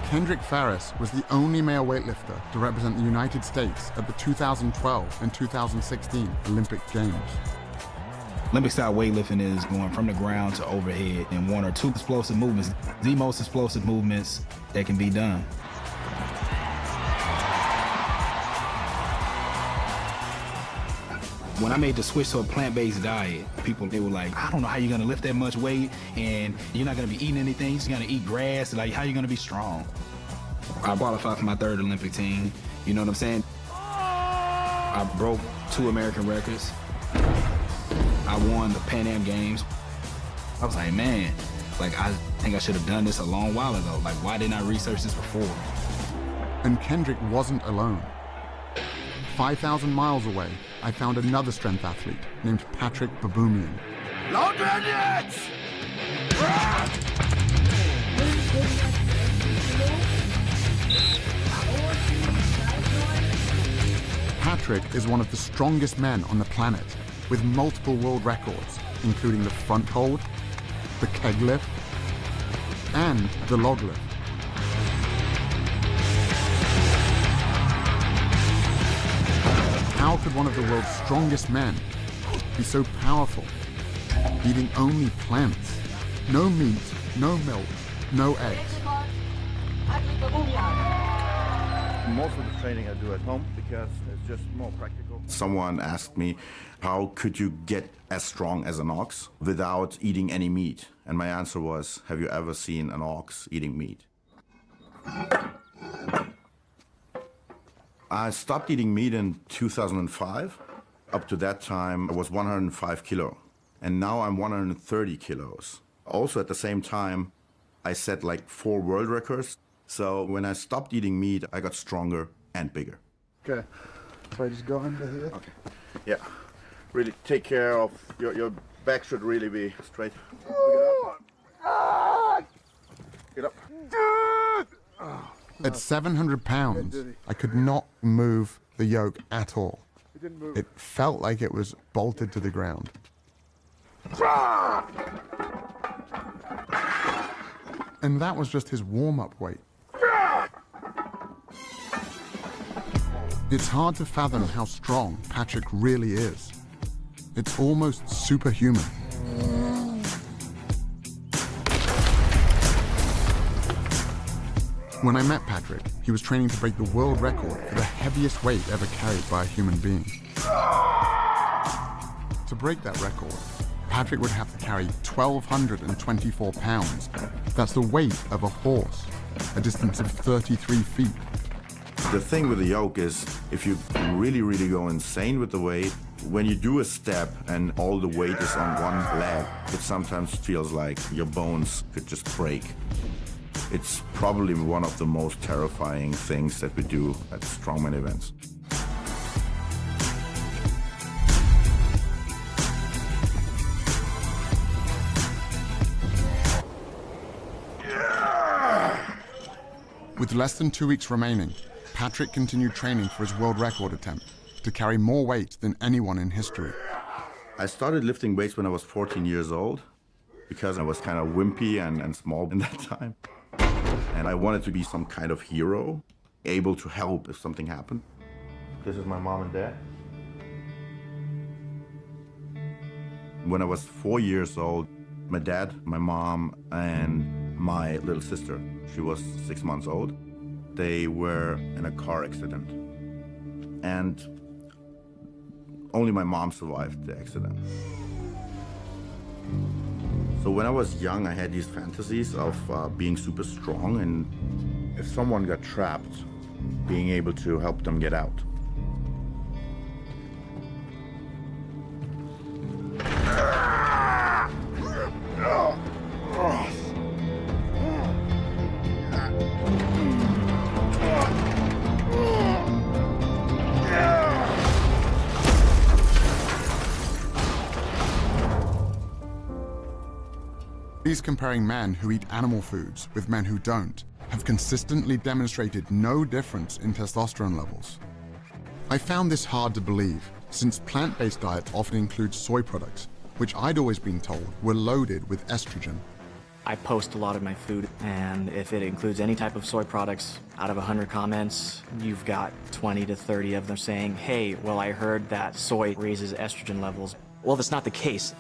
Kendrick Farris was the only male weightlifter to represent the United States at the 2012 and 2016 Olympic Games. Olympic-style weightlifting is going from the ground to overhead in one or two explosive movements, the most explosive movements that can be done. When I made the switch to a plant-based diet, they were like, I don't know how you're gonna lift that much weight and you're not gonna be eating anything, you're just gonna eat grass, like how you gonna be strong? I qualified for my third Olympic team, you know what I'm saying? I broke 2 American records. I won the Pan Am Games. I was like, man, like I think I should have done this a long while ago. Like, why didn't I research this before? And Kendrick wasn't alone. 5,000 miles away, I found another strength athlete named Patrick Baboumian. Patrick is one of the strongest men on the planet, with multiple world records, including the front hold, the keg lift, and the log lift. How could one of the world's strongest men be so powerful, eating only plants? No meat, no milk, no eggs. Most of the training I do at home because it's just more practical. Someone asked me, how could you get as strong as an ox without eating any meat? And my answer was, have you ever seen an ox eating meat? I stopped eating meat in 2005. Up to that time, I was 105 kilo. And now I'm 130 kilos. Also at the same time, I set like 4 world records. So when I stopped eating meat, I got stronger and bigger. Okay, so I just go under here? Okay, yeah. Really take care of, your back should really be straight. Get up. At 700 pounds, I could not move the yoke at all. It didn't move. It felt like it was bolted to the ground. And that was just his warm-up weight. It's hard to fathom how strong Patrick really is. It's almost superhuman. When I met Patrick, he was training to break the world record for the heaviest weight ever carried by a human being. To break that record, Patrick would have to carry 1,224 pounds. That's the weight of a horse, a distance of 33 feet. The thing with the yoke is, if you really, really go insane with the weight, when you do a step and all the weight is on one leg, it sometimes feels like your bones could just break. It's probably one of the most terrifying things that we do at strongman events. With less than 2 weeks remaining, Patrick continued training for his world record attempt to carry more weight than anyone in history. I started lifting weights when I was 14 years old because I was kind of wimpy and small in that time. And I wanted to be some kind of hero, able to help if something happened. This is my mom and dad. When I was 4 years old, my dad, my mom, and my little sister, she was 6 months old, they were in a car accident. And only my mom survived the accident. So when I was young, I had these fantasies of being super strong, and if someone got trapped, being able to help them get out. Studies comparing men who eat animal foods with men who don't have consistently demonstrated no difference in testosterone levels. I found this hard to believe, since plant-based diets often include soy products, which I'd always been told were loaded with estrogen. I post a lot of my food, and if it includes any type of soy products, out of 100 comments, you've got 20 to 30 of them saying, hey, well, I heard that soy raises estrogen levels. Well, that's not the case.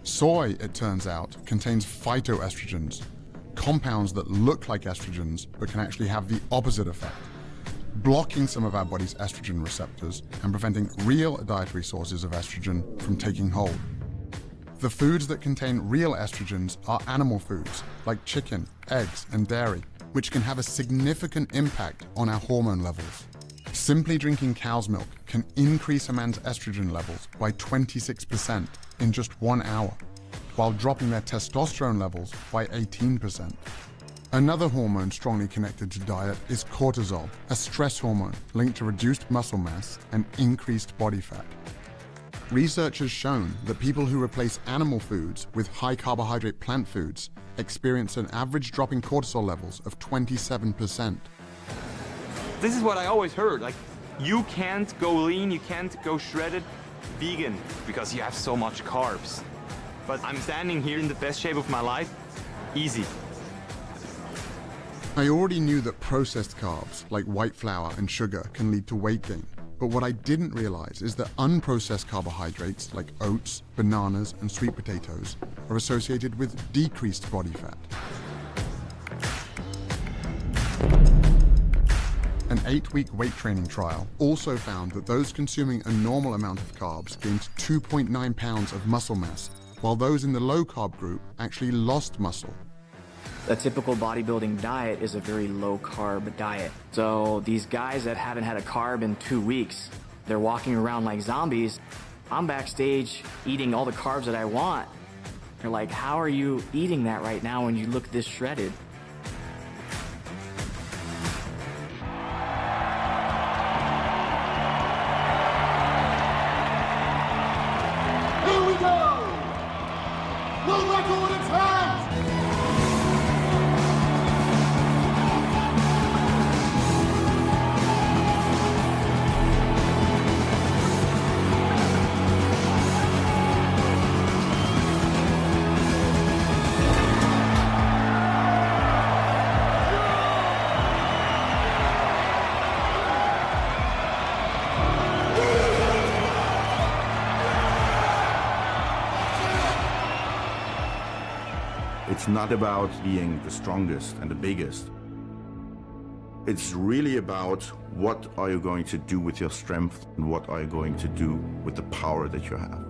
Soy, it turns out, contains phytoestrogens, compounds that look like estrogens but can actually have the opposite effect, blocking some of our body's estrogen receptors and preventing real dietary sources of estrogen from taking hold. The foods that contain real estrogens are animal foods like chicken, eggs, and dairy, which can have a significant impact on our hormone levels. Simply drinking cow's milk can increase a man's estrogen levels by 26% in just 1 hour, while dropping their testosterone levels by 18%. Another hormone strongly connected to diet is cortisol, a stress hormone linked to reduced muscle mass and increased body fat. Research has shown that people who replace animal foods with high-carbohydrate plant foods experience an average drop in cortisol levels of 27%. This is what I always heard, like, you can't go lean, you can't go shredded vegan because you have so much carbs. But I'm standing here in the best shape of my life, easy. I already knew that processed carbs like white flour and sugar can lead to weight gain. But what I didn't realize is that unprocessed carbohydrates like oats, bananas, and sweet potatoes are associated with decreased body fat. An 8-week weight training trial also found that those consuming a normal amount of carbs gained 2.9 pounds of muscle mass, while those in the low-carb group actually lost muscle. A typical bodybuilding diet is a very low-carb diet. So these guys that haven't had a carb in 2 weeks, they're walking around like zombies. I'm backstage eating all the carbs that I want. They're like, how are you eating that right now when you look this shredded? Here we go! World record in time! It's not about being the strongest and the biggest. It's really about what are you going to do with your strength and what are you going to do with the power that you have.